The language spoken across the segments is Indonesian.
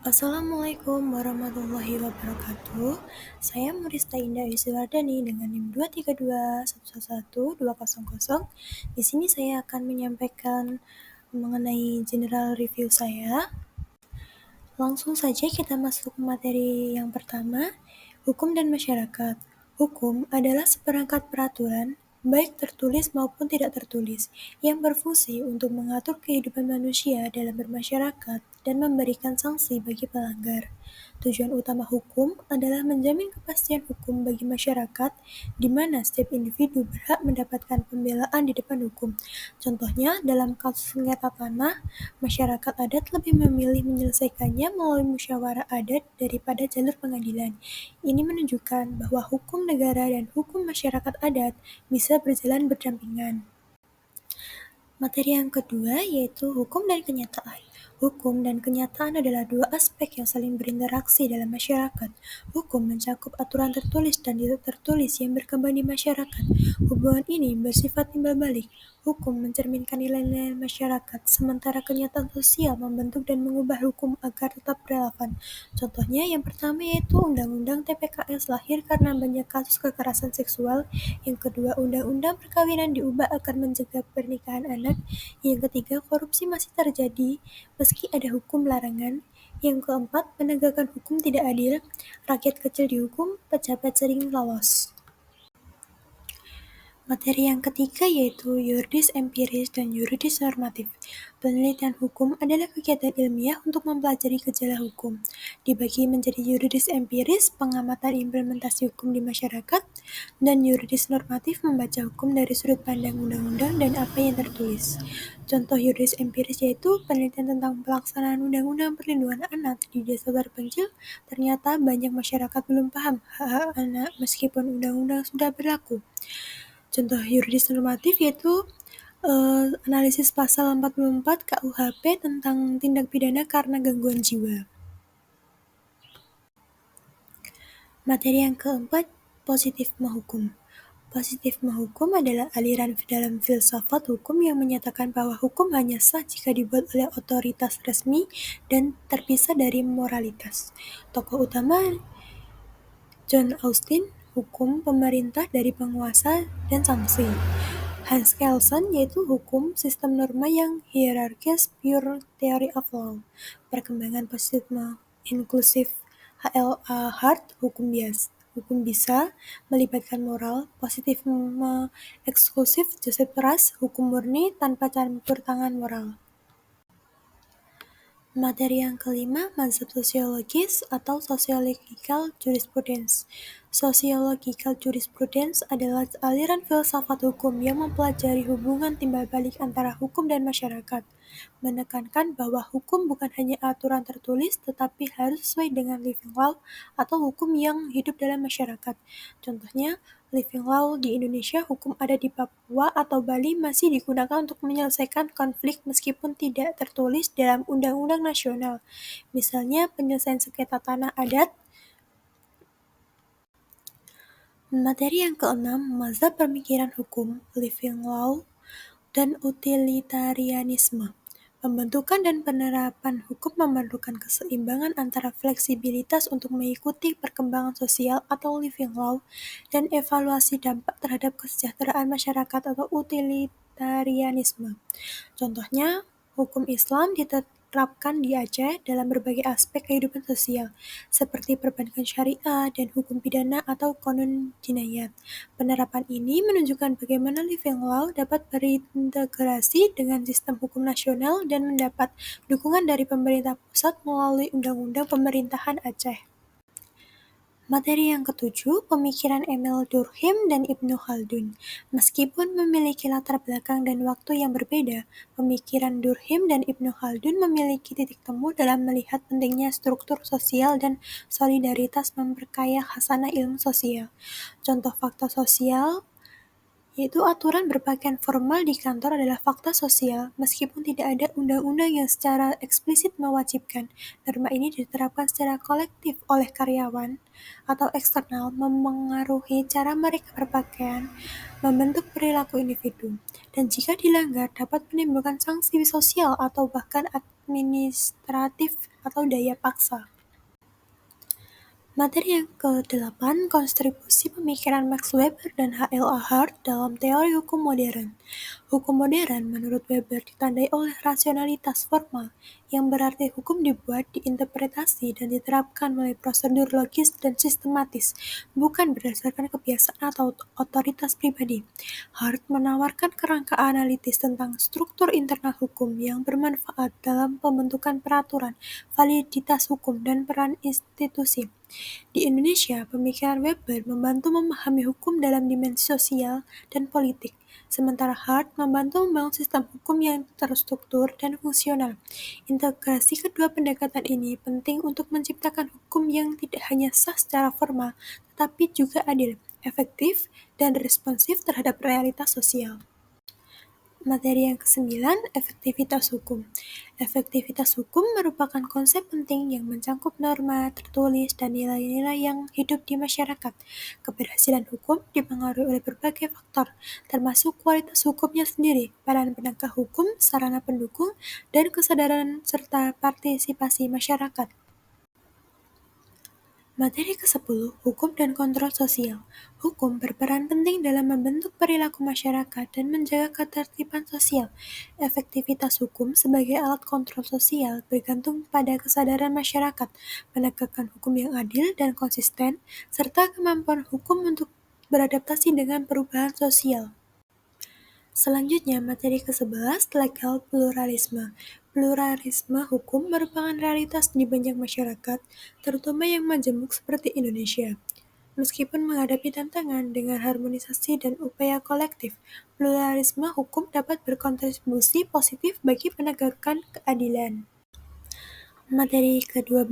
Assalamualaikum warahmatullahi wabarakatuh. Saya Murista Indah Yuswardani dengan NIM 232111200. Di sini saya akan menyampaikan mengenai general review saya. Langsung saja kita masuk ke materi yang pertama, hukum dan masyarakat. Hukum adalah seperangkat peraturan, baik tertulis maupun tidak tertulis, yang berfungsi untuk mengatur kehidupan manusia dalam bermasyarakat dan memberikan sanksi bagi pelanggar. Tujuan utama hukum adalah menjamin kepastian hukum bagi masyarakat, di mana setiap individu berhak mendapatkan pembelaan di depan hukum. Contohnya, dalam kasus sengketa tanah, masyarakat adat lebih memilih menyelesaikannya melalui musyawarah adat daripada jalur pengadilan. Ini menunjukkan bahwa hukum negara dan hukum masyarakat adat bisa berjalan berdampingan. Materi yang kedua yaitu hukum dan kenyataan. Hukum dan kenyataan adalah dua aspek yang saling berinteraksi dalam masyarakat. Hukum mencakup aturan tertulis dan tidak tertulis yang berkembang di masyarakat. Hubungan ini bersifat timbal balik. Hukum mencerminkan nilai-nilai masyarakat, sementara kenyataan sosial membentuk dan mengubah hukum agar tetap relevan. Contohnya yang pertama yaitu Undang-Undang TPKS lahir karena banyak kasus kekerasan seksual. Yang kedua, Undang-Undang Perkawinan diubah agar mencegah pernikahan anak. Yang ketiga, korupsi masih terjadi meski ada hukum larangan. Yang keempat, penegakan hukum tidak adil. Rakyat kecil dihukum, pejabat sering lolos. Materi yang ketiga yaitu yuridis empiris dan yuridis normatif. Penelitian hukum adalah kegiatan ilmiah untuk mempelajari gejala hukum. Dibagi menjadi yuridis empiris, pengamatan implementasi hukum di masyarakat, dan yuridis normatif membaca hukum dari sudut pandang undang-undang dan apa yang tertulis. Contoh yuridis empiris yaitu penelitian tentang pelaksanaan undang-undang perlindungan anak di desa terpencil. Ternyata banyak masyarakat belum paham hak-hak anak meskipun undang-undang sudah berlaku. Contoh yuridis normatif yaitu analisis pasal 44 KUHP tentang tindak pidana karena gangguan jiwa. Materi yang keempat, positifme hukum. Positifme hukum adalah aliran dalam filsafat hukum yang menyatakan bahwa hukum hanya sah jika dibuat oleh otoritas resmi dan terpisah dari moralitas. Tokoh utama John Austin, hukum pemerintah dari penguasa dan sanksi. Hans Kelsen yaitu hukum sistem norma yang hierarkis pure theory of law. Perkembangan positifme inklusif HLA Hart hukum bisa melibatkan moral. Positifme eksklusif Joseph Ras hukum murni tanpa campur tangan moral. Materi yang kelima, mazhab sosiologis atau sociological jurisprudence. Sociological jurisprudence adalah aliran filsafat hukum yang mempelajari hubungan timbal balik antara hukum dan masyarakat, menekankan bahwa hukum bukan hanya aturan tertulis tetapi harus sesuai dengan living law atau hukum yang hidup dalam masyarakat. Contohnya, living law di Indonesia, hukum adat di Papua atau Bali masih digunakan untuk menyelesaikan konflik meskipun tidak tertulis dalam undang-undang nasional. Misalnya penyelesaian sengketa tanah adat. Materi yang keenam, mazhab pemikiran hukum, living law, dan utilitarianisme. Pembentukan dan penerapan hukum memerlukan keseimbangan antara fleksibilitas untuk mengikuti perkembangan sosial atau living law dan evaluasi dampak terhadap kesejahteraan masyarakat atau utilitarianisme. Contohnya, hukum Islam diterapkan di Aceh dalam berbagai aspek kehidupan sosial, seperti perbankan syariah dan hukum pidana atau konon jinayat. Penerapan ini menunjukkan bagaimana living law dapat berintegrasi dengan sistem hukum nasional dan mendapat dukungan dari pemerintah pusat melalui Undang-Undang Pemerintahan Aceh. Materi yang ketujuh, pemikiran Emil Durkheim dan Ibnu Khaldun. Meskipun memiliki latar belakang dan waktu yang berbeda, pemikiran Durkheim dan Ibnu Khaldun memiliki titik temu dalam melihat pentingnya struktur sosial dan solidaritas memperkaya khasanah ilmu sosial. Contoh fakta sosial yaitu aturan berpakaian formal di kantor adalah fakta sosial, meskipun tidak ada undang-undang yang secara eksplisit mewajibkan. Norma ini diterapkan secara kolektif oleh karyawan atau eksternal, memengaruhi cara mereka berpakaian, membentuk perilaku individu, dan jika dilanggar dapat menimbulkan sanksi sosial atau bahkan administratif atau daya paksa. Materi yang ke-8, kontribusi pemikiran Max Weber dan H.L.A. Hart dalam teori hukum modern. Hukum modern menurut Weber ditandai oleh rasionalitas formal, yang berarti hukum dibuat, diinterpretasi, dan diterapkan melalui prosedur logis dan sistematis, bukan berdasarkan kebiasaan atau otoritas pribadi. Hart menawarkan kerangka analitis tentang struktur internal hukum yang bermanfaat dalam pembentukan peraturan, validitas hukum, dan peran institusi. Di Indonesia, pemikiran Weber membantu memahami hukum dalam dimensi sosial dan politik, sementara Hart membantu membangun sistem hukum yang terstruktur dan fungsional. Integrasi kedua pendekatan ini penting untuk menciptakan hukum yang tidak hanya sah secara formal, tetapi juga adil, efektif, dan responsif terhadap realitas sosial. Materi yang ke-9, efektivitas hukum. Efektivitas hukum merupakan konsep penting yang mencangkup norma, tertulis, dan nilai-nilai yang hidup di masyarakat. Keberhasilan hukum dipengaruhi oleh berbagai faktor, termasuk kualitas hukumnya sendiri, peran penegak hukum, sarana pendukung, dan kesadaran serta partisipasi masyarakat. Materi ke-10, hukum dan kontrol sosial. Hukum berperan penting dalam membentuk perilaku masyarakat dan menjaga ketertiban sosial. Efektivitas hukum sebagai alat kontrol sosial bergantung pada kesadaran masyarakat, menegakkan hukum yang adil dan konsisten, serta kemampuan hukum untuk beradaptasi dengan perubahan sosial. Selanjutnya, materi ke-11, legal pluralisme. Pluralisme hukum merupakan realitas di banyak masyarakat, terutama yang majemuk seperti Indonesia. Meskipun menghadapi tantangan dengan harmonisasi dan upaya kolektif, pluralisme hukum dapat berkontribusi positif bagi penegakan keadilan. Materi ke-12,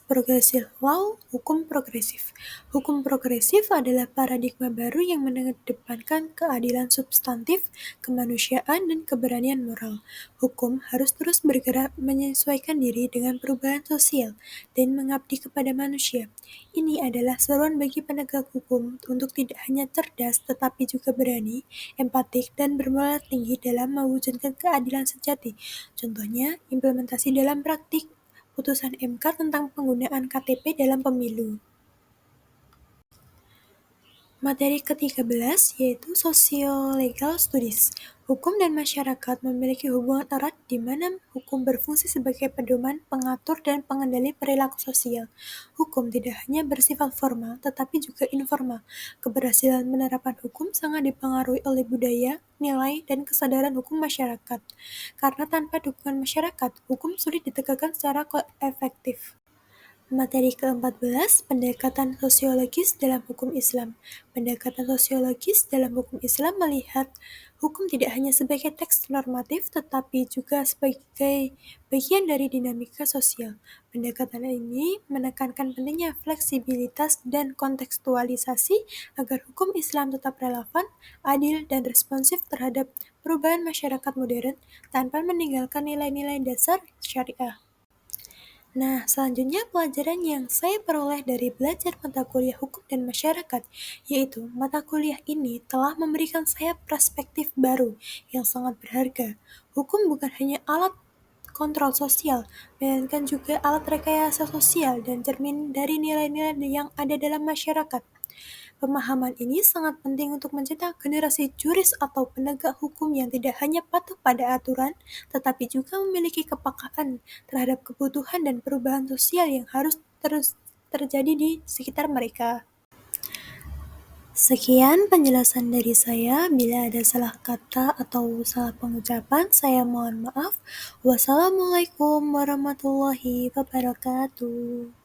progressive law, hukum progresif. Hukum progresif adalah paradigma baru yang mengedepankan keadilan substantif, kemanusiaan, dan keberanian moral. Hukum harus terus bergerak menyesuaikan diri dengan perubahan sosial dan mengabdi kepada manusia. Ini adalah seruan bagi penegak hukum untuk tidak hanya cerdas tetapi juga berani, empatik, dan bermoral tinggi dalam mewujudkan keadilan sejati. Contohnya, implementasi dalam praktik putusan MK tentang penggunaan KTP dalam pemilu. Materi ke-13 yaitu Socio-Legal Studies. Hukum dan masyarakat memiliki hubungan erat di mana hukum berfungsi sebagai pedoman, pengatur, dan pengendali perilaku sosial. Hukum tidak hanya bersifat formal, tetapi juga informal. Keberhasilan penerapan hukum sangat dipengaruhi oleh budaya, nilai, dan kesadaran hukum masyarakat. Karena tanpa dukungan masyarakat, hukum sulit ditegakkan secara efektif. Materi ke-14, pendekatan sosiologis dalam hukum Islam. Pendekatan sosiologis dalam hukum Islam melihat hukum tidak hanya sebagai teks normatif, tetapi juga sebagai bagian dari dinamika sosial. Pendekatan ini menekankan pentingnya fleksibilitas dan kontekstualisasi agar hukum Islam tetap relevan, adil, dan responsif terhadap perubahan masyarakat modern tanpa meninggalkan nilai-nilai dasar syariah. Nah, selanjutnya pelajaran yang saya peroleh dari belajar mata kuliah hukum dan masyarakat, yaitu mata kuliah ini telah memberikan saya perspektif baru yang sangat berharga. Hukum bukan hanya alat kontrol sosial, melainkan juga alat rekayasa sosial dan cermin dari nilai-nilai yang ada dalam masyarakat. Pemahaman ini sangat penting untuk mencetak generasi juris atau penegak hukum yang tidak hanya patuh pada aturan, tetapi juga memiliki kepekaan terhadap kebutuhan dan perubahan sosial yang harus terus terjadi di sekitar mereka. Sekian penjelasan dari saya. Bila ada salah kata atau salah pengucapan, saya mohon maaf. Wassalamualaikum warahmatullahi wabarakatuh.